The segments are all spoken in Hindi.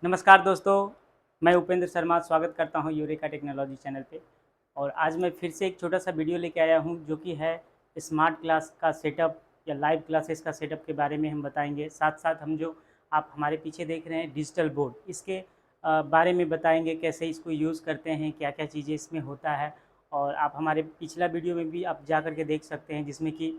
नमस्कार दोस्तों, मैं उपेंद्र शर्मा स्वागत करता हूं यूरेका टेक्नोलॉजी चैनल पे। और आज मैं फिर से एक छोटा-सा वीडियो लेके आया हूं जो कि है स्मार्ट क्लास का सेटअप या लाइव क्लासेस का सेटअप के बारे में हम बताएंगे। साथ-साथ हम जो आप हमारे पीछे देख रहे हैं डिजिटल बोर्ड, इसके बारे में बताएंगे, कैसे इसको यूज़ करते हैं, क्या-क्या चीज़ें इसमें होता है। और आप हमारे पिछला वीडियो में भी आप जा कर के देख सकते हैं, जिसमें कि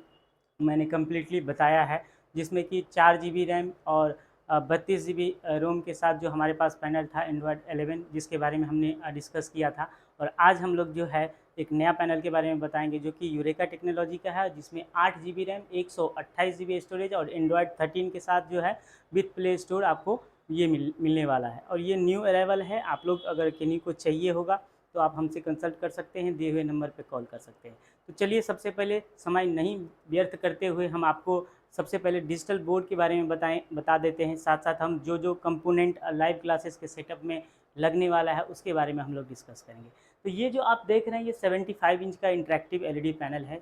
मैंने कंप्लीटली बताया है, जिसमें कि 4 जीबी रैम और 32 जीबी रोम के साथ जो हमारे पास पैनल था एंड्रॉयड 11, जिसके बारे में हमने डिस्कस किया था। और आज हम लोग जो है एक नया पैनल के बारे में बताएंगे जो कि यूरेका टेक्नोलॉजी का है, जिसमें 8 जीबी रैम 128 जीबी स्टोरेज और एंड्रॉयड 13 के साथ जो है विथ प्ले स्टोर आपको ये मिलने वाला है। और ये न्यू अराइवल है। आप लोग अगर किन्हीं को चाहिए होगा तो आप हमसे कंसल्ट कर सकते हैं, दिए हुए नंबर पर कॉल कर सकते हैं। तो चलिए, सबसे पहले समय नहीं व्यर्थ करते हुए हम आपको सबसे पहले डिजिटल बोर्ड के बारे में बता देते हैं। साथ-साथ हम जो कंपोनेंट लाइव क्लासेस के सेटअप में लगने वाला है उसके बारे में हम लोग डिस्कस करेंगे। तो ये जो आप देख रहे हैं, ये 75 इंच का इंटरैक्टिव एलईडी पैनल है,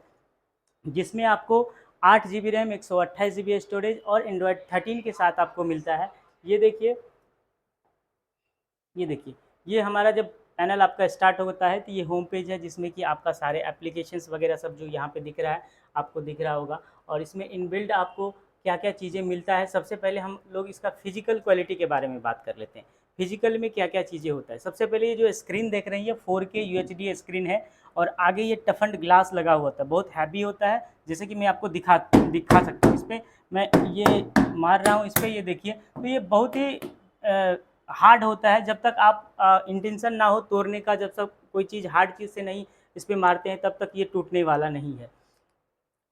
जिसमें आपको 8 जीबी रैम, 128 जीबी स्टोरेज और एंड्रॉयड 13 के साथ आपको मिलता है। ये देखिए, ये हमारा जब पैनल आपका स्टार्ट होता है तो ये होम पेज है, जिसमें कि आपका सारे एप्लीकेशंस वगैरह सब जो यहाँ पे दिख रहा है आपको दिख रहा होगा। और इसमें इनबिल्ट आपको क्या-क्या चीज़ें मिलता है, सबसे पहले हम लोग इसका फिजिकल क्वालिटी के बारे में बात कर लेते हैं। फिजिकल में क्या-क्या चीज़ें होता है। सबसे पहले ये जो स्क्रीन देख रहे हैं, ये 4K यूएचडी स्क्रीन है और आगे ये टफन्ड ग्लास लगा हुआ होता है, बहुत हैवी होता है। जैसे कि मैं आपको दिखा सकता हूँ। इस पर मैं ये मार रहा हूँ, इस पर ये देखिए, तो ये बहुत ही हार्ड होता है। जब तक आप इंटेंशन ना हो तोड़ने का, जब तक कोई चीज़ हार्ड चीज़ से नहीं इस पे मारते हैं, तब तक ये टूटने वाला नहीं है।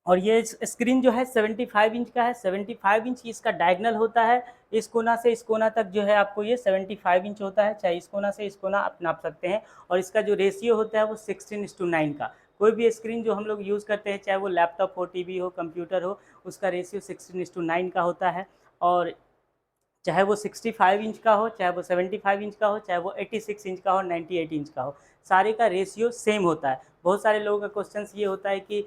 और ये स्क्रीन जो है 75 इंच का है। 75 इंच इसका डायगनल होता है। इस कोना से इस कोना तक जो है आपको ये 75 इंच होता है, चाहे इस कोना से इस कोना आप नाप सकते हैं। और इसका जो रेशियो होता है वो 16:9 का। कोई भी स्क्रीन जो हम लोग यूज़ करते हैं, चाहे वो लैपटॉप हो, टीवी हो, कंप्यूटर हो, उसका रेशियो 16:9 का होता है। और चाहे वो 65 इंच का हो, चाहे वो 75 इंच का हो, चाहे वो 86 इंच का हो, 98 इंच का हो, सारे का रेशियो सेम होता है। बहुत सारे लोगों का क्वेश्चंस ये होता है कि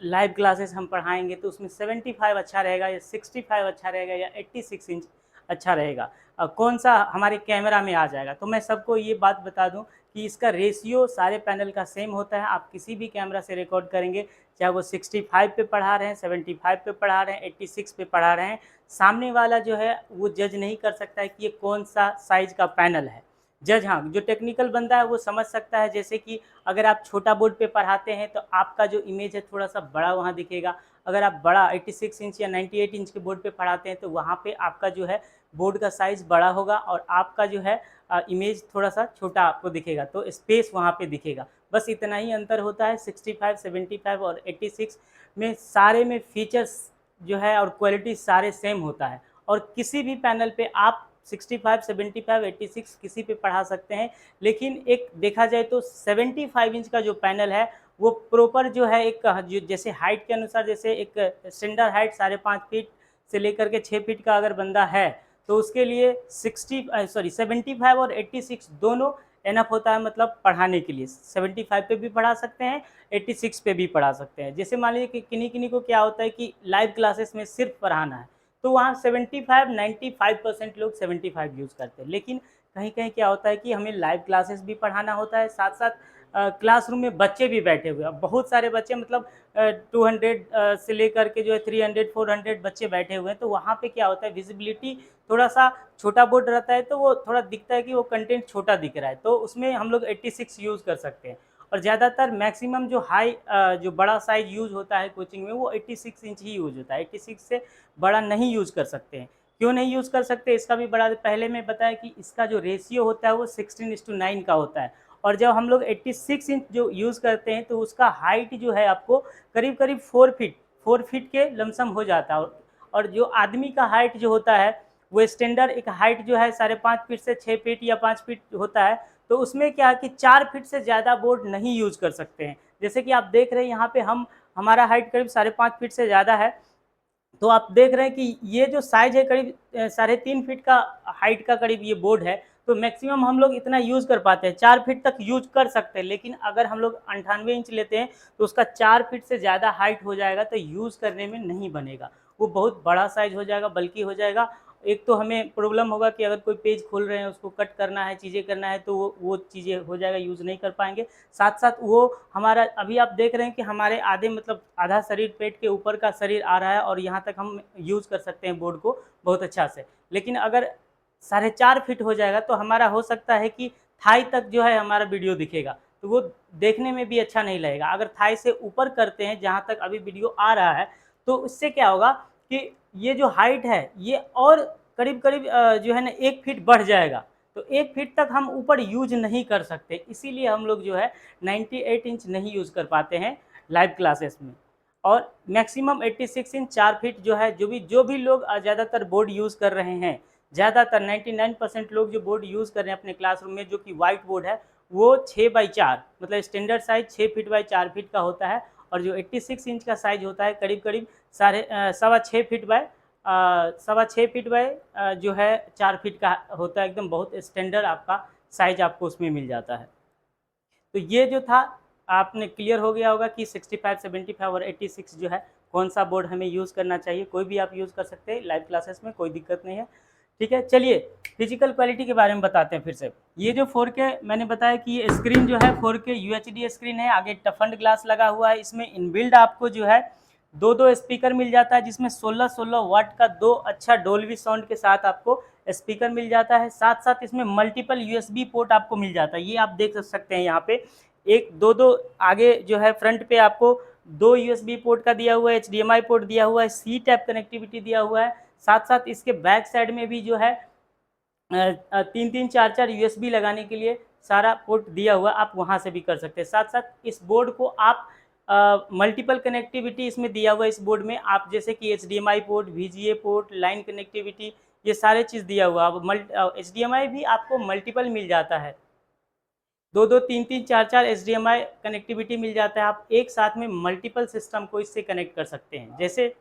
लाइव क्लासेस हम पढ़ाएंगे तो उसमें 75 अच्छा रहेगा या 65 अच्छा रहेगा या 86 इंच अच्छा रहेगा, कौन सा हमारे कैमरा में आ जाएगा। तो मैं सबको ये बात बता दूं कि इसका रेशियो सारे पैनल का सेम होता है। आप किसी भी कैमरा से रिकॉर्ड करेंगे, चाहे वो 65 पे पढ़ा रहे हैं, 75 पे पढ़ा रहे हैं, 86 पे पढ़ा रहे हैं, सामने वाला जो है वो जज नहीं कर सकता है कि ये कौन सा साइज़ का पैनल है। जज, हाँ, जो टेक्निकल बंदा है वो समझ सकता है। जैसे कि अगर आप छोटा बोर्ड पे पढ़ाते हैं तो आपका जो इमेज है थोड़ा-सा बड़ा वहाँ दिखेगा। अगर आप बड़ा 86 इंच या 98 इंच के बोर्ड पे पढ़ाते हैं तो वहाँ पे आपका जो है बोर्ड का साइज़ बड़ा होगा और आपका जो है इमेज थोड़ा-सा छोटा आपको दिखेगा, तो स्पेस वहाँ पे दिखेगा। बस इतना ही अंतर होता है 65, 75 और 86 में। सारे में फीचर्स जो है और क्वालिटी सारे सेम होता है। और किसी भी पैनल पे आप 65, 75, 86 किसी पे पढ़ा सकते हैं। लेकिन एक देखा जाए तो 75 इंच का जो पैनल है वो प्रॉपर जो है एक जो जैसे हाइट के अनुसार, जैसे एक स्टैंडर्ड हाइट 5.5 फीट से लेकर के 6 फीट का अगर बंदा है तो उसके लिए 75 और 86 दोनों एनफ होता है, मतलब पढ़ाने के लिए। 75 पे भी पढ़ा सकते हैं, 86 पे भी पढ़ा सकते हैं। जैसे मान लीजिए कि किन्हीं-किन्हीं को क्या होता है कि लाइव क्लासेस में सिर्फ पढ़ाना है, तो वहाँ 75 95% लोग 75 यूज़ करते हैं। लेकिन कहीं-कहीं क्या होता है कि हमें लाइव क्लासेस भी पढ़ाना होता है, साथ-साथ क्लासरूम में बच्चे भी बैठे हुए हैं। अब बहुत सारे बच्चे, मतलब 200 से लेकर के जो है 300 400 बच्चे बैठे हुए हैं, तो वहाँ पे क्या होता है, विजिबिलिटी थोड़ा-सा, छोटा बोर्ड रहता है तो वो थोड़ा दिखता है कि वो कंटेंट छोटा दिख रहा है, तो उसमें हम लोग 86 यूज़ कर सकते हैं। और ज़्यादातर मैक्सिमम जो जो बड़ा साइज़ यूज़ होता है कोचिंग में, वो 86 इंच ही यूज़ होता है। 86 से बड़ा नहीं यूज़ कर सकते हैं। क्यों नहीं यूज़ कर सकते, इसका भी बड़ा पहले मैं बताया कि इसका जो रेशियो होता है वो 16:9 का होता है। और जब हम लोग 86 इंच जो यूज़ करते हैं तो उसका हाइट जो है आपको करीब-करीब 4 फीट के लमसम हो जाता है। और जो आदमी का हाइट जो होता है वो स्टैंडर्ड एक हाइट जो है 5.5 फीट से 6 फीट या 5 फीट होता है। तो उसमें क्या है कि 4 फीट से ज़्यादा बोर्ड नहीं यूज़ कर सकते हैं। जैसे कि आप देख रहे हैं यहाँ पे हमारा हाइट करीब 5.5 फीट से ज़्यादा है। तो आप देख रहे हैं कि ये जो साइज़ है करीब 3.5 फीट का हाइट का करीब ये बोर्ड है। तो मैक्सिमम हम लोग इतना यूज़ कर पाते हैं, 4 फीट तक यूज़ कर सकते हैं। लेकिन अगर हम लोग 98 इंच लेते हैं तो उसका 4 फीट से ज़्यादा हाइट हो जाएगा, तो यूज़ करने में नहीं बनेगा। वो बहुत बड़ा साइज़ हो जाएगा, बल्कि हो जाएगा। एक तो हमें प्रॉब्लम होगा कि अगर कोई पेज खोल रहे हैं उसको कट करना है, चीज़ें करना है, तो वो चीज़ें हो जाएगा, यूज़ नहीं कर पाएंगे। साथ साथ वो हमारा अभी आप देख रहे हैं कि हमारे आधे मतलब आधा शरीर, पेट के ऊपर का शरीर आ रहा है और यहाँ तक हम यूज़ कर सकते हैं बोर्ड को बहुत अच्छा से। लेकिन अगर 4.5 फीट हो जाएगा तो हमारा हो सकता है कि थाई तक जो है हमारा वीडियो दिखेगा, तो वो देखने में भी अच्छा नहीं लगेगा। अगर थाई से ऊपर करते हैं जहाँ तक अभी वीडियो आ रहा है, तो उससे क्या होगा कि ये जो हाइट है ये और करीब-करीब जो है ना 1 फीट बढ़ जाएगा। तो 1 फीट तक हम ऊपर यूज़ नहीं कर सकते, इसीलिए हम लोग जो है 98 इंच नहीं यूज़ कर पाते हैं लाइव क्लासेस में। और मैक्सिमम 86 इंच 4 फीट जो है, जो भी लोग ज़्यादातर बोर्ड यूज़ कर रहे हैं, ज़्यादातर 99% लोग जो बोर्ड यूज़ कर रहे हैं अपने क्लासरूम में, जो कि व्हाइट बोर्ड है, वो 6x4 मतलब standard size 6 feet by 4 feet का होता है। और जो 86 इंच का साइज़ होता है करीब-करीब सवा 6 फीट बाय सवा 6 फीट बाय जो है 4 फीट का होता है, एकदम बहुत स्टैंडर्ड आपका साइज़ आपको उसमें मिल जाता है। तो ये जो था आपने क्लियर हो गया होगा कि 65, 75 और 86 जो है कौन-सा बोर्ड हमें यूज़ करना चाहिए। कोई भी आप यूज़ कर सकते हैं लाइव क्लासेस में, कोई दिक्कत नहीं है। ठीक है, चलिए फिजिकल क्वालिटी के बारे में बताते हैं फिर से। ये जो 4K मैंने बताया कि ये स्क्रीन जो है 4K UHD स्क्रीन है, आगे टफन्ड ग्लास लगा हुआ है। इसमें इनबिल्ड आपको जो है 2-2 स्पीकर मिल जाता है, जिसमें 16-16 वाट का 2 अच्छा डोल्बी साउंड के साथ आपको स्पीकर मिल जाता है। साथ-साथ इसमें मल्टीपल यूएसबी पोर्ट आपको मिल जाता है। ये आप देख सकते हैं यहाँ पे, एक 2-2 आगे जो है फ्रंट पे आपको 2 यूएसबी पोर्ट का दिया हुआ है, एचडीएमआई पोर्ट दिया हुआ है, सी टाइप कनेक्टिविटी दिया हुआ है। साथ-साथ इसके बैक साइड में भी जो है 3-3 4-4 यूएसबी लगाने के लिए सारा पोर्ट दिया हुआ है, आप वहाँ से भी कर सकते हैं। साथ-साथ इस बोर्ड को आप मल्टीपल कनेक्टिविटी इसमें दिया हुआ है, इस बोर्ड में आप जैसे कि HDMI port, VGA port, line connectivity, ये सारे चीज़ दिया हुआ है। अब एचडीएमआई भी आपको मल्टीपल मिल जाता है, 2-2 3-3 4-4 एचडीएमआई कनेक्टिविटी मिल जाता है। आप एक साथ में मल्टीपल सिस्टम को इससे कनेक्ट कर सकते हैं। जैसे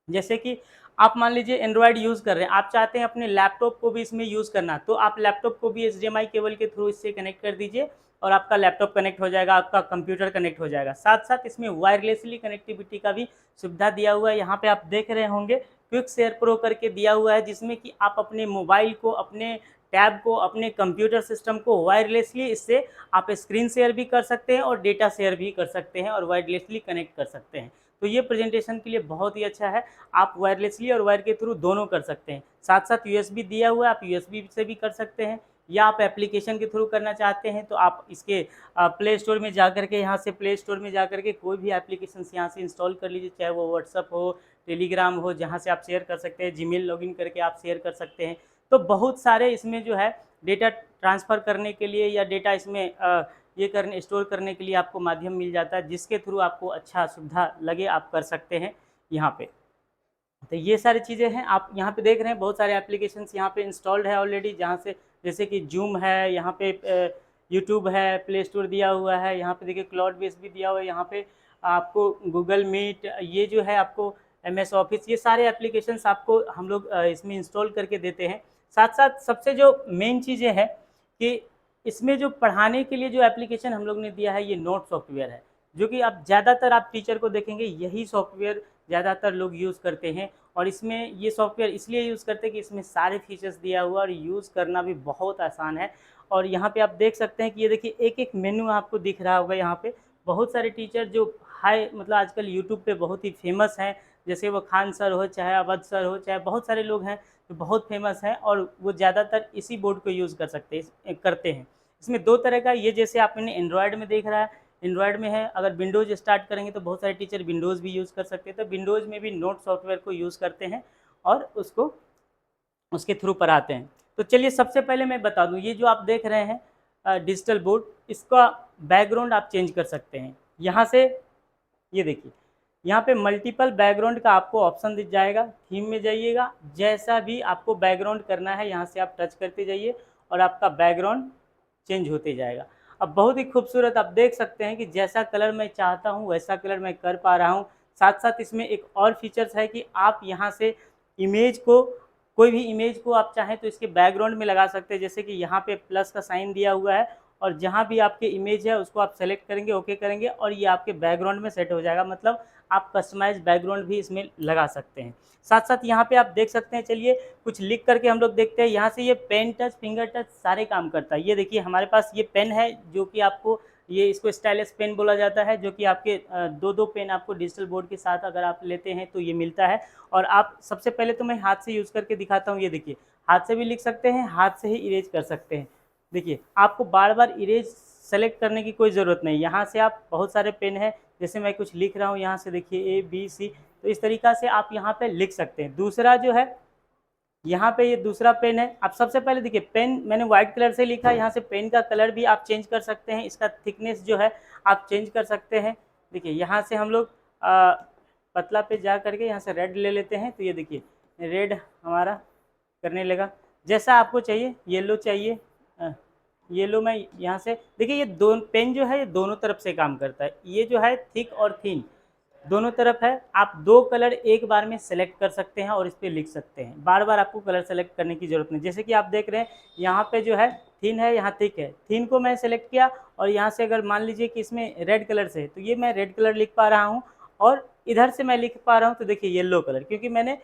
जैसे कि आप मान लीजिए एंड्रॉयड यूज़ कर रहे हैं, आप चाहते हैं अपने लैपटॉप को भी इसमें यूज़ करना, तो आप लैपटॉप को भी एचडीएमआई केबल के थ्रू इससे कनेक्ट कर दीजिए और आपका लैपटॉप कनेक्ट हो जाएगा, आपका कंप्यूटर कनेक्ट हो जाएगा। साथ-साथ इसमें वायरलेसली कनेक्टिविटी का भी सुविधा दिया हुआ है। यहाँ पे आप देख रहे होंगे क्विक शेयर प्रो करके दिया हुआ है, जिसमें कि आप अपने मोबाइल को, अपने टैब को, अपने कंप्यूटर सिस्टम को वायरलेसली इससे आप स्क्रीन शेयर भी कर सकते हैं और डेटा शेयर भी कर सकते हैं और वायरलेसली कनेक्ट कर सकते हैं। तो ये प्रेजेंटेशन के लिए बहुत ही अच्छा है। आप वायरलेसली और वायर के थ्रू दोनों कर सकते हैं। साथ-साथ यूएसबी दिया हुआ है, आप यूएसबी से भी कर सकते हैं, या आप एप्लीकेशन के थ्रू करना चाहते हैं तो आप इसके प्ले स्टोर में जाकर के, यहाँ से प्ले स्टोर में जाकर के कोई भी एप्लीकेशंस यहाँ से इंस्टॉल कर लीजिए, चाहे वो व्हाट्सएप हो, टेलीग्राम हो, जहाँ से आप शेयर कर सकते हैं, जीमेल लॉगिन करके आप शेयर कर सकते हैं। तो बहुत सारे इसमें जो है डेटा ट्रांसफ़र करने के लिए या डेटा इसमें ये करने स्टोर करने के लिए आपको माध्यम मिल जाता है, जिसके थ्रू आपको अच्छा सुविधा लगे आप कर सकते हैं यहाँ पे। तो ये सारी चीज़ें हैं, आप यहाँ पे देख रहे हैं बहुत सारे एप्लीकेशंस यहाँ पे इंस्टॉल्ड है ऑलरेडी, जहाँ से जैसे कि जूम है, यहाँ पे यूट्यूब है, प्ले स्टोर दिया हुआ है, यहाँ पे देखिए क्लाउड बेस भी दिया हुआ है, यहाँ पे आपको गूगल मीट, ये जो है आपको एमएस ऑफिस, ये सारे एप्लीकेशंस आपको हम लोग इसमें इंस्टॉल करके देते हैं। साथ-साथ सबसे जो मेन चीज़ें हैं कि इसमें जो पढ़ाने के लिए जो एप्लीकेशन हम लोग ने दिया है, ये नोट सॉफ्टवेयर है, जो कि आप ज़्यादातर आप टीचर को देखेंगे यही सॉफ्टवेयर ज़्यादातर लोग यूज़ करते हैं। और इसमें ये सॉफ्टवेयर इसलिए यूज़ करते हैं कि इसमें सारे फीचर्स दिया हुआ है और यूज़ करना भी बहुत आसान है। और यहाँ पे आप देख सकते हैं कि ये देखिए एक-एक मेनू आपको दिख रहा होगा यहाँ पे। बहुत सारे टीचर जो हाई मतलब आजकल यूट्यूब पे बहुत ही फ़ेमस हैं, जैसे वो खान सर हो, चाहे अवध सर हो, चाहे बहुत सारे लोग हैं जो बहुत फ़ेमस हैं और वो ज़्यादातर इसी बोर्ड को यूज़ करते हैं। इसमें 2 तरह का, ये जैसे आपने एंड्रॉयड में देख रहा है, एंड्रॉयड में है, अगर विंडोज़ स्टार्ट करेंगे तो बहुत सारे टीचर विंडोज़ भी यूज़ कर सकते हैं, तो विंडोज़ में भी नोट सॉफ्टवेयर को यूज़ करते हैं और उसको उसके थ्रू पढ़ाते हैं। तो चलिए सबसे पहले मैं बता दूँ, ये जो आप देख रहे हैं डिजिटल बोर्ड, इसका बैकग्राउंड आप चेंज कर सकते हैं। यहाँ से ये देखिए, यहाँ पे मल्टीपल बैकग्राउंड का आपको ऑप्शन दिख जाएगा, थीम में जाइएगा, जैसा भी आपको बैकग्राउंड करना है यहाँ से आप टच करते जाइए और आपका बैकग्राउंड चेंज होते जाएगा। अब बहुत ही खूबसूरत आप देख सकते हैं कि जैसा कलर मैं चाहता हूँ वैसा कलर मैं कर पा रहा हूँ। साथ-साथ इसमें एक और फीचर्स है कि आप यहाँ से इमेज को, कोई भी इमेज को आप चाहें तो इसके बैकग्राउंड में लगा सकते हैं। जैसे कि यहाँ पे प्लस का साइन दिया हुआ है और जहाँ भी आपकी इमेज है उसको आप सेलेक्ट करेंगे, ओके करेंगे और ये आपके बैकग्राउंड में सेट हो जाएगा। मतलब आप कस्टमाइज बैकग्राउंड भी इसमें लगा सकते हैं। साथ साथ यहाँ पे आप देख सकते हैं, चलिए कुछ लिख करके हम लोग देखते हैं। यहाँ से ये पेन टच, फिंगर टच सारे काम करता है। ये देखिए हमारे पास ये पेन है जो कि आपको, ये इसको स्टाइलस पेन बोला जाता है, जो कि आपके दो पेन आपको डिजिटल बोर्ड के साथ अगर आप लेते हैं तो ये मिलता है। और आप सबसे पहले तो मैं हाथ से यूज़ करके दिखाता हूँ। ये देखिए हाथ से भी लिख सकते हैं, हाथ से ही इरेज कर सकते हैं। देखिए आपको बार बार इरेज सेलेक्ट करने की कोई ज़रूरत नहीं। यहाँ से आप, बहुत सारे पेन है, जैसे मैं कुछ लिख रहा हूँ यहाँ से देखिए ABC, तो इस तरीक़ा से आप यहाँ पे लिख सकते हैं। दूसरा जो है, यहाँ पे ये दूसरा पेन है। आप सबसे पहले देखिए पेन मैंने व्हाइट कलर से लिखा है, यहाँ से पेन का कलर भी आप चेंज कर सकते हैं, इसका थिकनेस जो है आप चेंज कर सकते हैं। देखिए यहाँ से हम लोग पतला पे जा करके यहाँ से रेड ले लेते हैं, तो ये देखिए रेड हमारा करने लगा। जैसा आपको चाहिए, येलो चाहिए, येलो में यहाँ से देखिए, ये दोनों पेन जो है ये दोनों तरफ से काम करता है। ये जो है थिक और थिन दोनों तरफ है। आप दो कलर एक बार में सेलेक्ट कर सकते हैं और इस पर लिख सकते हैं। बार बार आपको कलर सेलेक्ट करने की ज़रूरत नहीं। जैसे कि आप देख रहे हैं यहाँ पे जो है थिन है, यहाँ थिक है। थिन को मैं सेलेक्ट किया और यहाँ से अगर मान लीजिए कि इसमें रेड कलर से, तो ये मैं रेड कलर लिख पा रहा हूँ, और इधर से मैं लिख पा रहा हूँ तो देखिए येलो कलर, क्योंकि मैंने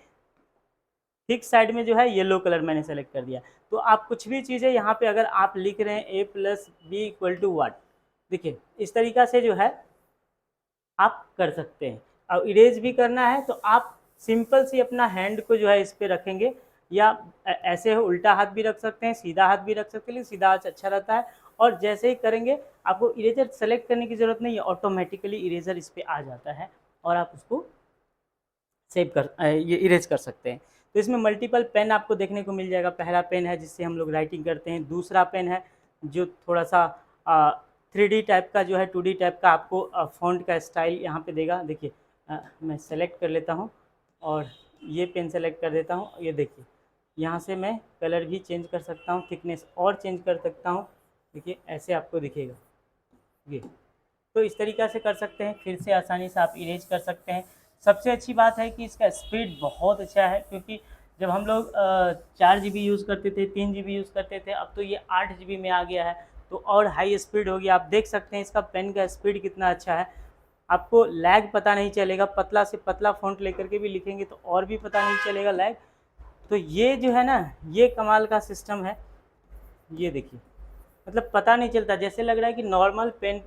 थिक साइड में जो है येलो कलर मैंने सेलेक्ट कर दिया। तो आप कुछ भी चीज़ें यहाँ पे अगर आप लिख रहे हैं A+B = what, देखिए इस तरीक़ा से जो है आप कर सकते हैं। और इरेज भी करना है तो आप सिंपल सी अपना हैंड को जो है इस पे रखेंगे, या ऐसे उल्टा हाथ भी रख सकते हैं, सीधा हाथ भी रख सकते हैं, लेकिन सीधा हाथ अच्छा रहता है। और जैसे ही करेंगे आपको इरेजर सेलेक्ट करने की ज़रूरत नहीं है, ऑटोमेटिकली इरेजर इस पे आ जाता है और आप उसको सेव कर ये इरेज कर सकते हैं। तो इसमें मल्टीपल पेन आपको देखने को मिल जाएगा। पहला पेन है जिससे हम लोग राइटिंग करते हैं, दूसरा पेन है जो थोड़ा सा 3D टाइप का जो है, 2D टाइप का आपको फ़ॉन्ट का स्टाइल यहाँ पे देगा। देखिए मैं सेलेक्ट कर लेता हूँ और ये पेन सेलेक्ट कर देता हूँ। ये देखिए यहाँ से मैं कलर भी चेंज कर सकता हूँ, थिकनेस और चेंज कर सकता हूँ। देखिए ऐसे आपको दिखेगा ये। तो इस तरीक़ा से कर सकते हैं, फिर से आसानी से आप इरेज कर सकते हैं। सबसे अच्छी बात है कि इसका स्पीड बहुत अच्छा है, क्योंकि जब हम लोग 4 GB यूज़ करते थे, 3 GB यूज़ करते थे, अब तो ये 8 GB में आ गया है, तो और हाई स्पीड हो गया। आप देख सकते हैं इसका पेन का स्पीड कितना अच्छा है, आपको लैग पता नहीं चलेगा। पतला से पतला फ़ॉन्ट लेकर के भी लिखेंगे तो और भी पता नहीं चलेगा लैग। तो ये जो है ना, ये कमाल का सिस्टम है। ये देखिए मतलब पता नहीं चलता, जैसे लग रहा है कि नॉर्मल पेन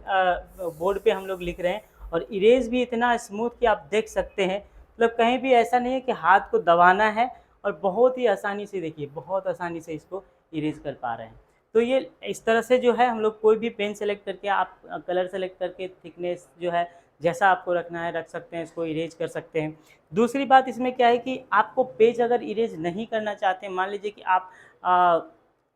बोर्ड पे हम लोग लिख रहे हैं। और इरेज भी इतना स्मूथ कि आप देख सकते हैं, मतलब कहीं भी ऐसा नहीं है कि हाथ को दबाना है, और बहुत ही आसानी से देखिए, बहुत आसानी से इसको इरेज कर पा रहे हैं। तो ये इस तरह से जो है हम लोग कोई भी पेन सेलेक्ट करके, आप कलर सेलेक्ट करके थिकनेस जो है जैसा आपको रखना है रख सकते हैं, इसको इरेज कर सकते हैं। दूसरी बात इसमें क्या है कि आपको पेज अगर इरेज नहीं करना चाहते हैं, मान लीजिए कि आप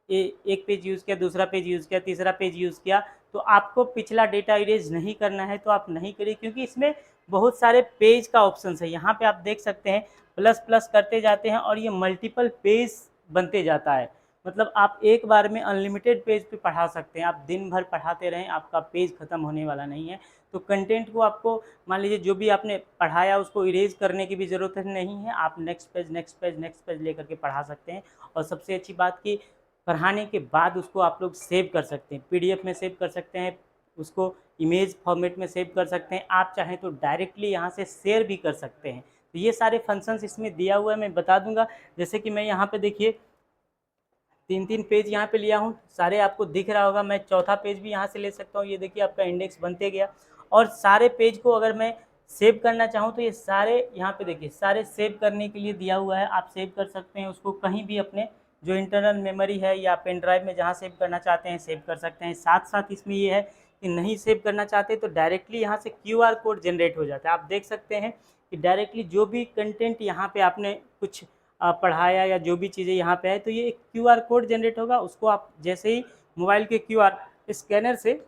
एक पेज यूज़ किया, दूसरा पेज यूज़ किया, तीसरा पेज यूज़ किया, तो आपको पिछला डेटा इरेज नहीं करना है तो आप नहीं करिए, क्योंकि इसमें बहुत सारे पेज का ऑप्शन है। यहाँ पे आप देख सकते हैं प्लस प्लस करते जाते हैं और ये मल्टीपल पेज बनते जाता है। मतलब आप एक बार में अनलिमिटेड पेज पे पढ़ा सकते हैं, आप दिन भर पढ़ाते रहें, आपका पेज ख़त्म होने वाला नहीं है। तो कंटेंट को आपको, मान लीजिए जो भी आपने पढ़ाया उसको इरेज करने की भी ज़रूरत नहीं है, आप next page next page next page लेकर के पढ़ा सकते हैं। और सबसे अच्छी बात कि पढ़ाने के बाद उसको आप लोग सेव कर सकते हैं, PDF में सेव कर सकते हैं, उसको इमेज फॉर्मेट में सेव कर सकते हैं। आप चाहें तो डायरेक्टली यहाँ से शेयर भी कर सकते हैं। तो ये सारे फंक्शंस इसमें दिया हुआ है, मैं बता दूंगा। जैसे कि मैं यहाँ पे देखिए 3-3 पेज यहाँ पे लिया हूँ, सारे आपको दिख रहा होगा। मैं चौथा पेज भी यहाँ से ले सकता हूँ। ये देखिए आपका इंडेक्स बनते गया। और सारे पेज को अगर मैं सेव करना चाहूँ तो ये सारे यहाँ पे देखिए, सारे सेव करने के लिए दिया हुआ है। आप सेव कर सकते हैं उसको कहीं भी, अपने जो इंटरनल मेमोरी है या पेन ड्राइव में जहाँ सेव करना चाहते हैं सेव कर सकते हैं। साथ साथ इसमें ये है कि नहीं सेव करना चाहते तो डायरेक्टली यहाँ से QR कोड जनरेट हो जाता है। आप देख सकते हैं कि डायरेक्टली जो भी कंटेंट यहाँ पे आपने कुछ पढ़ाया या जो भी चीज़ें यहाँ पे है, तो ये एक QR कोड जनरेट होगा। उसको आप जैसे ही मोबाइल के QR स्कैनर से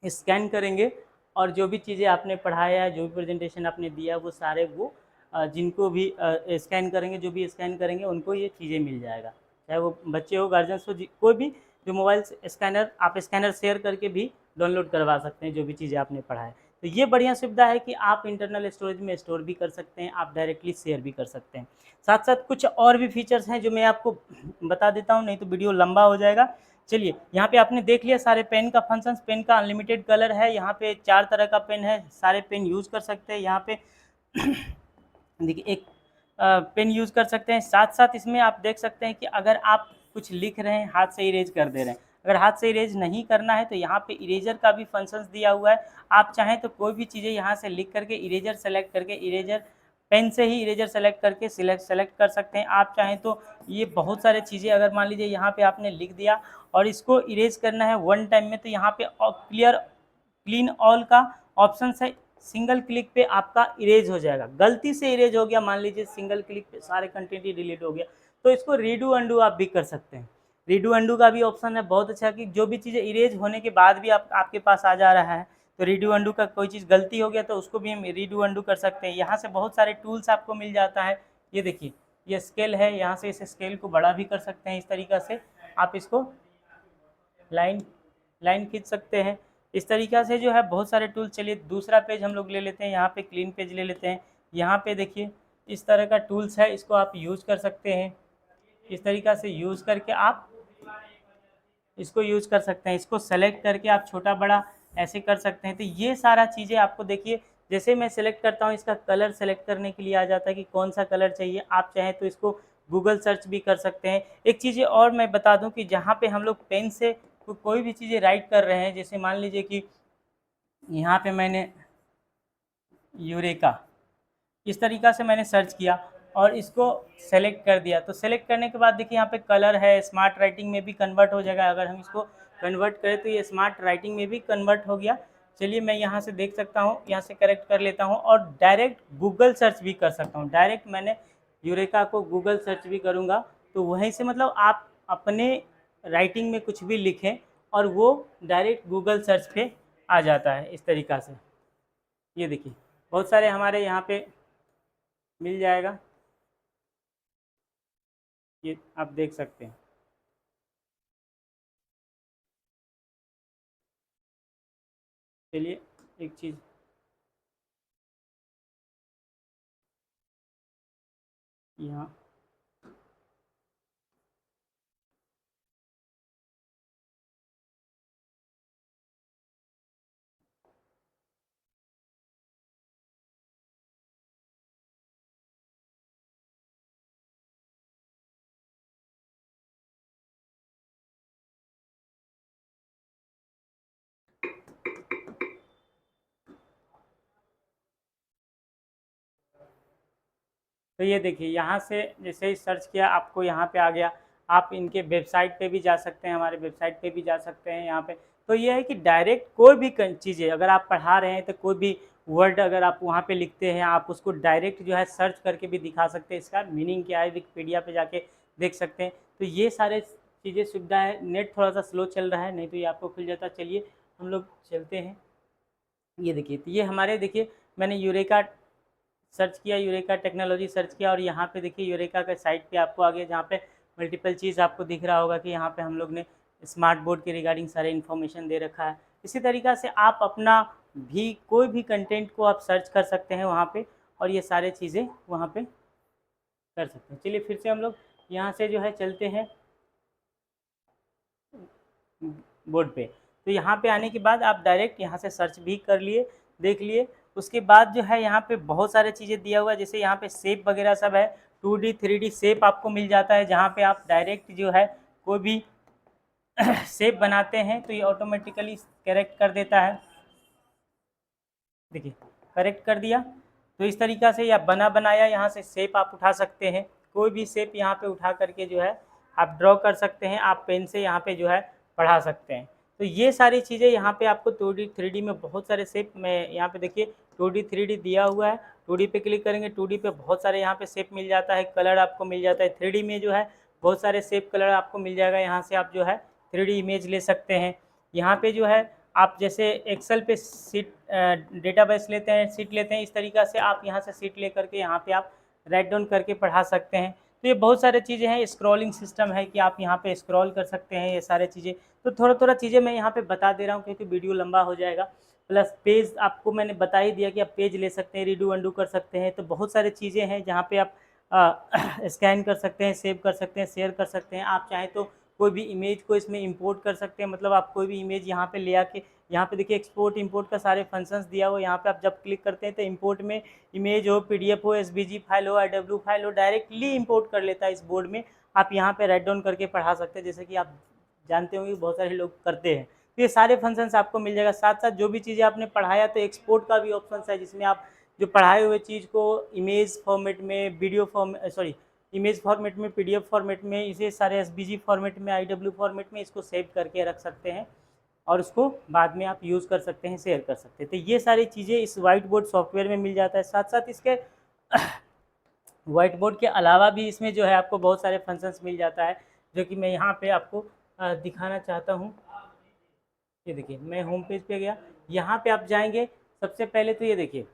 स्कैन करेंगे और जो भी चीज़ें आपने पढ़ाया, जो भी प्रेजेंटेशन आपने दिया, वो सारे वो जिनको भी स्कैन करेंगे, जो भी स्कैन करेंगे उनको ये चीज़ें मिल जाएगा। चाहे वो बच्चे हो, गार्जियंस हो, कोई भी जो मोबाइल से स्कैनर, आप स्कैनर शेयर करके भी डाउनलोड करवा सकते हैं जो भी चीज़ें आपने पढ़ा है। तो ये बढ़िया सुविधा है कि आप इंटरनल स्टोरेज में स्टोर भी कर सकते हैं, आप डायरेक्टली शेयर भी कर सकते हैं। साथ साथ कुछ और भी फीचर्स हैं जो मैं आपको बता देता हूँ, नहीं तो वीडियो लंबा हो जाएगा। चलिए यहाँ पे आपने देख लिया सारे पेन का फंक्शंस। पेन का अनलिमिटेड कलर है, यहाँ पे 4 तरह का पेन है, सारे पेन यूज़ कर सकते हैं यहाँ पे। देखिए एक पेन यूज़ कर सकते हैं। साथ साथ इसमें आप देख सकते हैं कि अगर आप कुछ लिख रहे हैं, हाथ से इरेज कर दे रहे हैं, अगर हाथ से इरेज नहीं करना है तो यहाँ पे इरेजर का भी फंक्शंस दिया हुआ है। आप चाहें तो कोई भी चीज़ें यहाँ से लिख करके इरेजर सेलेक्ट करके, इरेजर पेन से ही इरेजर सेलेक्ट करके सेलेक्ट कर सकते हैं। आप चाहें तो ये बहुत सारे चीज़ें, अगर मान लीजिए यहाँ पे आपने लिख दिया और इसको इरेज करना है वन टाइम में, तो यहाँ पे क्लीन ऑल का ऑप्शन है, सिंगल क्लिक पे आपका इरेज हो जाएगा। गलती से इरेज हो गया, मान लीजिए सिंगल क्लिक पे सारे कंटेंट ही डिलीट हो गया, तो इसको रीडू अंडू आप भी कर सकते हैं। रीडू अंडू का भी ऑप्शन है बहुत अच्छा, कि जो भी चीज़ें इरेज होने के बाद भी आपके पास आ जा रहा है, तो रीडू अंडू का कोई चीज़ गलती हो गया तो उसको भी हम रीडू अंडू कर सकते हैं। यहाँ से बहुत सारे टूल्स आपको मिल जाता है। ये देखिए ये स्केल है, यहाँ से इस स्केल को बड़ा भी कर सकते हैं। इस तरीक़ा से आप इसको लाइन खींच सकते हैं। इस तरीक़ा से जो है बहुत सारे टूल। चलिए दूसरा पेज हम लोग ले लेते हैं, यहाँ पे क्लीन पेज ले लेते हैं। यहाँ पे देखिए इस तरह का टूल्स है, इसको आप यूज़ कर सकते हैं। इस तरीक़ा से यूज़ करके आप इसको यूज़ कर सकते हैं। इसको सेलेक्ट करके आप छोटा बड़ा ऐसे कर सकते हैं। तो ये सारा चीज़ें आपको देखिए, जैसे मैं सेलेक्ट करता हूँ, इसका कलर सेलेक्ट करने के लिए आ जाता है कि कौन सा कलर चाहिए। आप चाहें तो इसको गूगल सर्च भी कर सकते हैं। एक चीज़ें और मैं बता दूं कि जहाँ पे हम लोग पेन से कोई भी चीज़ें राइट कर रहे हैं, जैसे मान लीजिए कि यहाँ पे मैंने यूरेका इस तरीक़ा से मैंने सर्च किया और इसको सेलेक्ट कर दिया, तो सेलेक्ट करने के बाद देखिए यहाँ पे कलर है, स्मार्ट राइटिंग में भी कन्वर्ट हो जाएगा। अगर हम इसको कन्वर्ट करें तो ये स्मार्ट राइटिंग में भी कन्वर्ट हो गया। चलिए मैं यहाँ से देख सकता हूँ, यहाँ से करेक्ट कर लेता हूँ और डायरेक्ट गूगल सर्च भी कर सकता हूँ। डायरेक्ट मैंने यूरेका को गूगल सर्च भी करूँगा तो वहीं से मतलब आप अपने राइटिंग में कुछ भी लिखें और वो डायरेक्ट गूगल सर्च पे आ जाता है इस तरीक़ा से। ये देखिए बहुत सारे हमारे यहाँ पे मिल जाएगा, ये आप देख सकते हैं। चलिए एक चीज़ यहाँ तो ये देखिए यहाँ से जैसे ही सर्च किया आपको यहाँ पे आ गया। आप इनके वेबसाइट पे भी जा सकते हैं, हमारे वेबसाइट पे भी जा सकते हैं यहाँ पे। तो ये है कि डायरेक्ट कोई भी चीज़ें अगर आप पढ़ा रहे हैं तो कोई भी वर्ड अगर आप वहाँ पे लिखते हैं, आप उसको डायरेक्ट जो है सर्च करके भी दिखा सकते हैं। इसका मीनिंग क्या है विकिपीडिया पे जाके देख सकते हैं। तो ये सारे चीज़ें सुविधा है। नेट थोड़ा सा स्लो चल रहा है, नहीं तो ये आपको खुल जाता। चलिए हम लोग चलते हैं। ये देखिए तो ये हमारे देखिए मैंने यूरेका सर्च किया, यूरेका टेक्नोलॉजी सर्च किया और यहाँ पे देखिए यूरेका के साइट पे आपको आ गया, जहाँ पे मल्टीपल चीज़ आपको दिख रहा होगा कि यहाँ पे हम लोग ने स्मार्ट बोर्ड के रिगार्डिंग सारे इन्फॉर्मेशन दे रखा है। इसी तरीक़ा से आप अपना भी कोई भी कंटेंट को आप सर्च कर सकते हैं वहाँ पे और ये सारे चीज़ें वहाँ पे कर सकते हैं। चलिए फिर से हम लोग यहाँ से जो है चलते हैं बोर्ड पे। तो यहाँ पे आने के बाद आप डायरेक्ट यहाँ से सर्च भी कर लिए, देख लिए। उसके बाद जो है यहाँ पे बहुत सारे चीज़ें दिया हुआ है, जैसे यहाँ पे शेप वगैरह सब है। 2D 3D शेप आपको मिल जाता है, जहाँ पे आप डायरेक्ट जो है कोई भी शेप बनाते हैं तो ये ऑटोमेटिकली करेक्ट कर देता है। देखिए करेक्ट कर दिया। तो इस तरीक़ा से या बना बनाया यहाँ से शेप आप उठा सकते हैं। कोई भी शेप यहाँ पे उठा करके जो है आप ड्रॉ कर सकते हैं। आप पेन से यहाँ पे जो है पढ़ा सकते हैं। तो ये सारी चीज़ें यहाँ पे आपको 2D 3D में बहुत सारे शेप में यहाँ पे देखिए 2D 3D दिया हुआ है। 2D पे क्लिक करेंगे, 2D पे बहुत सारे यहाँ पे शेप मिल जाता है, कलर आपको मिल जाता है। 3D में जो है बहुत सारे शेप कलर आपको मिल जाएगा। यहाँ से आप जो है 3D इमेज ले सकते हैं। यहाँ पे जो है आप जैसे एक्सेल पे सीट डेटाबेस लेते हैं, सीट लेते हैं, इस तरीक़ा से आप यहाँ से सीट ले करके यहाँ पे आप राइट डाउन करके पढ़ा सकते हैं। तो ये बहुत सारे चीज़ें हैं। स्क्रॉलिंग सिस्टम है कि आप यहाँ पे स्क्रॉल कर सकते हैं, ये सारे चीज़ें। तो थोड़ा-थोड़ा चीज़ें मैं यहाँ पे बता दे रहा हूँ क्योंकि वीडियो लंबा हो जाएगा। प्लस पेज आपको मैंने बता ही दिया कि आप पेज ले सकते हैं, रीडू अंडू कर सकते हैं। तो बहुत सारी चीज़ें हैं जहाँ पे आप स्कैन कर सकते हैं, सेव कर सकते हैं, शेयर कर सकते हैं। आप चाहें तो कोई भी इमेज को इसमें इंपोर्ट कर सकते हैं, मतलब आप कोई भी इमेज यहाँ पे ले आके, यहाँ पे देखिए एक्सपोर्ट इंपोर्ट का सारे फंक्शंस दिया हुआ है। यहाँ पे आप जब क्लिक करते हैं तो इंपोर्ट में इमेज हो, पीडीएफ हो, एसवीजी फाइल हो, आईडब्ल्यू फाइल हो, डायरेक्टली इंपोर्ट कर लेता है इस बोर्ड में। आप यहाँ पे राइट डाउन करके पढ़ा सकते हैं, जैसे कि आप जानते होंगे बहुत सारे लोग करते हैं। तो ये सारे फंक्शंस आपको मिल जाएगा। साथ साथ जो भी चीज़ें आपने पढ़ाया, तो एक्सपोर्ट का भी ऑप्शन है, जिसमें आप जो पढ़ाए हुए चीज़ को इमेज फॉर्मेट में, वीडियो इमेज फॉर्मेट में, पीडीएफ फॉर्मेट में, इसे सारे एसवीजी फॉर्मेट में, आईडब्ल्यू फॉर्मेट में इसको सेव करके रख सकते हैं और उसको बाद में आप यूज़ कर सकते हैं, शेयर कर सकते हैं। तो ये सारी चीज़ें इस वाइट बोर्ड सॉफ्टवेयर में मिल जाता है। साथ साथ इसके वाइट बोर्ड के अलावा भी इसमें जो है आपको बहुत सारे फंक्शंस मिल जाता है, जो कि मैं यहाँ पे आपको दिखाना चाहता हूँ। ये देखिए, मैं होम पेज पे गया, यहाँ पे आप जाएंगे। सबसे पहले तो ये देखिए,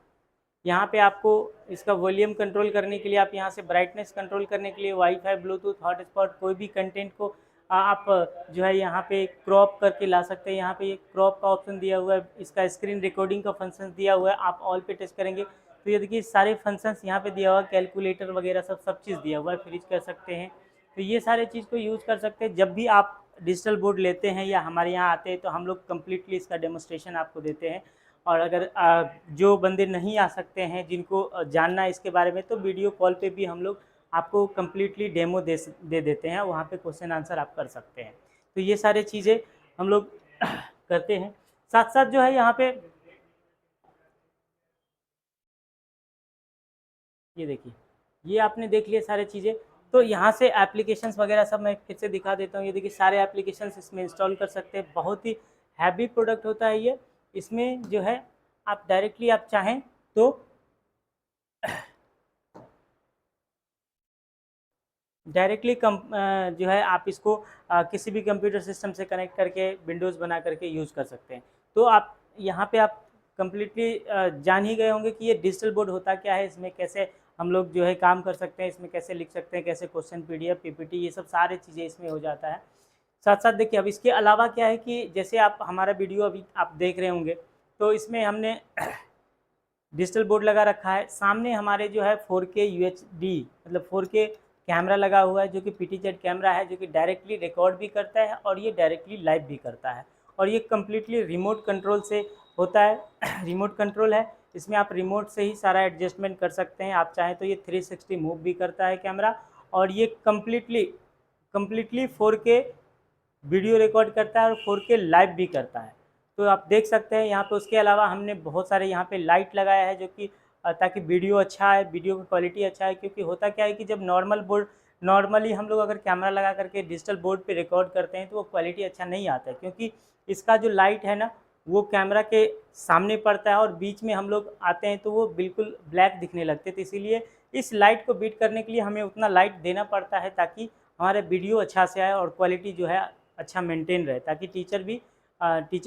यहाँ पे आपको इसका वॉल्यूम कंट्रोल करने के लिए, आप यहाँ से ब्राइटनेस कंट्रोल करने के लिए वाईफाई, ब्लूटूथ, हॉटस्पॉट, कोई भी कंटेंट को आप जो है यहाँ पे क्रॉप करके ला सकते हैं। यहाँ पे एक क्रॉप का ऑप्शन दिया हुआ है, इसका स्क्रीन रिकॉर्डिंग का फंक्शन दिया हुआ है। आप ऑल पे टच करेंगे तो ये देखिए सारे फंक्शंस यहाँ पे दिया हुआ है, कैलकुलेटर वगैरह सब चीज़ दिया हुआ है, फ्रीज कर सकते हैं। तो ये सारे चीज़ को यूज़ कर सकते हैं। जब भी आप डिजिटल बोर्ड लेते हैं या हमारे यहाँ आते हैं तो हम लोग कम्प्लीटली इसका डेमोस्ट्रेशन आपको देते हैं। और अगर जो बंदे नहीं आ सकते हैं, जिनको जानना है इसके बारे में, तो वीडियो कॉल पे भी हम लोग आपको कम्प्लीटली डेमो दे देते हैं, वहाँ पे क्वेश्चन आंसर आप कर सकते हैं। तो ये सारे चीज़ें हम लोग करते हैं। साथ साथ जो है यहाँ पे ये देखिए, ये आपने देख लिया सारी चीज़ें। तो यहाँ से एप्लीकेशंस वगैरह सब मैं फिर से दिखा देता हूँ। ये देखिए सारे एप्लीकेशंस इसमें इंस्टॉल कर सकते हैं। बहुत ही हैवी प्रोडक्ट होता है ये। इसमें जो है आप डायरेक्टली आप चाहें तो डायरेक्टली जो है आप इसको किसी भी कंप्यूटर सिस्टम से कनेक्ट करके विंडोज़ बना करके यूज़ कर सकते हैं। तो आप यहाँ पे आप कम्प्लीटली जान ही गए होंगे कि ये डिजिटल बोर्ड होता क्या है, इसमें कैसे हम लोग जो है काम कर सकते हैं, इसमें कैसे लिख सकते हैं, कैसे क्वेश्चन, पीडीएफ, पीपीटी, ये सब सारी चीज़ें इसमें हो जाता है। साथ साथ देखिए, अब इसके अलावा क्या है कि जैसे आप हमारा वीडियो अभी आप देख रहे होंगे, तो इसमें हमने डिजिटल बोर्ड लगा रखा है। सामने हमारे जो है 4K UHD मतलब 4K कैमरा लगा हुआ है, जो कि PTZ कैमरा है, जो कि डायरेक्टली रिकॉर्ड भी करता है और ये डायरेक्टली लाइव भी करता है। और ये कम्प्लीटली रिमोट कंट्रोल से होता है। रिमोट कंट्रोल है, इसमें आप रिमोट से ही सारा एडजस्टमेंट कर सकते हैं। आप चाहें तो ये 360 मूव भी करता है कैमरा, और ये कम्प्लीटली 4K वीडियो रिकॉर्ड करता है और 4K लाइव भी करता है। तो आप देख सकते हैं यहाँ पे। उसके अलावा हमने बहुत सारे यहाँ पे लाइट लगाया है, जो कि ताकि वीडियो अच्छा है, वीडियो की क्वालिटी अच्छा है। क्योंकि होता क्या है कि जब नॉर्मली हम लोग अगर कैमरा लगा करके डिजिटल बोर्ड पे रिकॉर्ड करते हैं तो वो क्वालिटी अच्छा नहीं आता है, क्योंकि इसका जो लाइट है ना, वो कैमरा के सामने पड़ता है और बीच में हम लोग आते हैं तो वो बिल्कुल ब्लैक दिखने लगते हैं। तो इसीलिए इस लाइट को बीट करने के लिए हमें उतना लाइट देना पड़ता है, ताकि हमारा वीडियो अच्छा से आए और क्वालिटी जो है अच्छा मेंटेन रहे, ताकि टीचर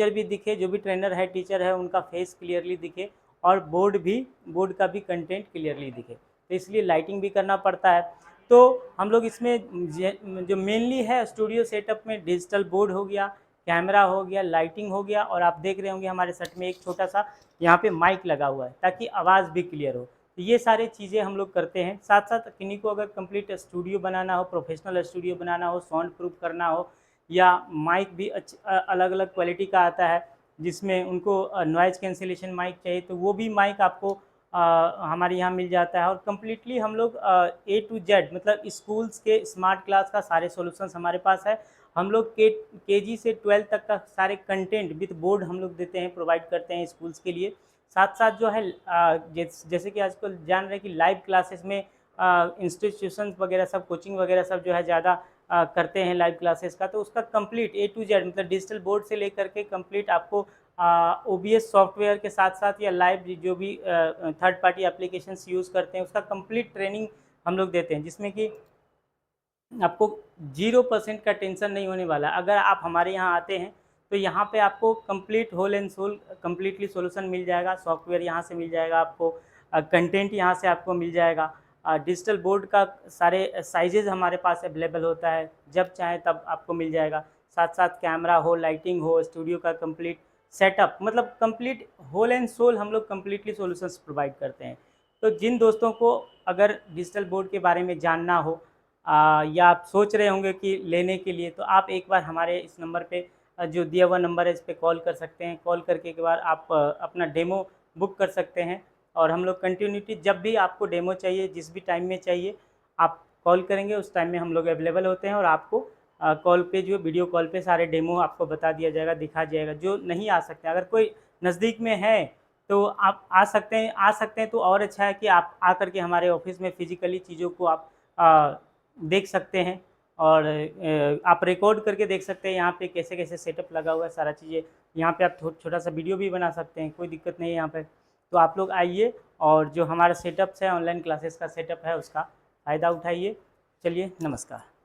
भी दिखे, जो भी ट्रेनर है, टीचर है, उनका फेस क्लियरली दिखे, और बोर्ड का भी कंटेंट क्लियरली दिखे। तो इसलिए लाइटिंग भी करना पड़ता है। तो हम लोग इसमें जो मेनली है स्टूडियो सेटअप में, डिजिटल बोर्ड हो गया, कैमरा हो गया, लाइटिंग हो गया, और आप देख रहे होंगे हमारे सेट में एक छोटा सा यहाँ पे माइक लगा हुआ है, ताकि आवाज़ भी क्लियर हो। तो ये सारी चीज़ें हम लोग करते हैं। साथ साथ किन्हीं को अगर कंप्लीट स्टूडियो बनाना हो, प्रोफेशनल स्टूडियो बनाना हो, साउंड प्रूफ करना हो, या माइक भी अलग अलग क्वालिटी का आता है, जिसमें उनको नॉइज़ कैंसिलेशन माइक चाहिए, तो वो भी माइक आपको हमारे यहाँ मिल जाता है। और कम्प्लीटली हम लोग A to Z मतलब स्कूल्स के स्मार्ट क्लास का सारे सॉल्यूशंस हमारे पास है। हम लोग KG से 12 तक का सारे कंटेंट विद बोर्ड हम लोग देते हैं, प्रोवाइड करते हैं स्कूल्स के लिए। साथ साथ जो है जैसे कि आजकल जान रहे हैं कि लाइव क्लासेस में इंस्टीट्यूशन वगैरह सब, कोचिंग वगैरह सब जो है ज़्यादा करते हैं लाइव क्लासेस का। तो उसका कंप्लीट A to Z मतलब डिजिटल बोर्ड से लेकर के कंप्लीट आपको OBS सॉफ्टवेयर के साथ साथ या लाइव जो भी थर्ड पार्टी एप्लीकेशंस यूज़ करते हैं, उसका कंप्लीट ट्रेनिंग हम लोग देते हैं, जिसमें कि आपको 0% का टेंशन नहीं होने वाला। अगर आप हमारे यहाँ आते हैं तो यहाँ पे आपको complete whole and soul completely solution मिल जाएगा। सॉफ्टवेयर यहाँ से मिल जाएगा आपको, कंटेंट यहाँ से आपको मिल जाएगा, डिजिटल बोर्ड का सारे साइजेज़ हमारे पास अवेलेबल होता है, जब चाहें तब आपको मिल जाएगा। साथ साथ कैमरा हो, लाइटिंग हो, स्टूडियो का कंप्लीट सेटअप, मतलब कंप्लीट होल एंड सोल हम लोग कम्प्लीटली सोल्यूशंस प्रोवाइड करते हैं। तो जिन दोस्तों को अगर डिजिटल बोर्ड के बारे में जानना हो, या आप सोच रहे होंगे कि लेने के लिए, तो आप एक बार हमारे इस नंबर पे जो दिया हुआ नंबर है इस पे कॉल कर सकते हैं। कॉल करके एक बार आप अपना डेमो बुक कर सकते हैं और हम लोग कंटिन्यूटी जब भी आपको डेमो चाहिए, जिस भी टाइम में चाहिए, आप कॉल करेंगे उस टाइम में हम लोग अवेलेबल होते हैं और आपको कॉल पे जो वीडियो कॉल पे सारे डेमो आपको बता दिया जाएगा, दिखा जाएगा। जो नहीं आ सकते, अगर कोई नज़दीक में है तो आप आ सकते हैं तो और अच्छा है कि आप आकर के हमारे ऑफिस में फिजिकली चीज़ों को आप देख सकते हैं और आप रिकॉर्ड करके देख सकते हैं यहाँ पे कैसे कैसे सेटअप लगा हुआ है, सारा चीज़ें यहाँ पे आप छोटा सा वीडियो भी बना सकते हैं, कोई दिक्कत नहीं है यहाँ पे। तो आप लोग आइए और जो हमारा सेटअप्स है, ऑनलाइन क्लासेस का सेटअप है, उसका फ़ायदा उठाइए। चलिए, नमस्कार।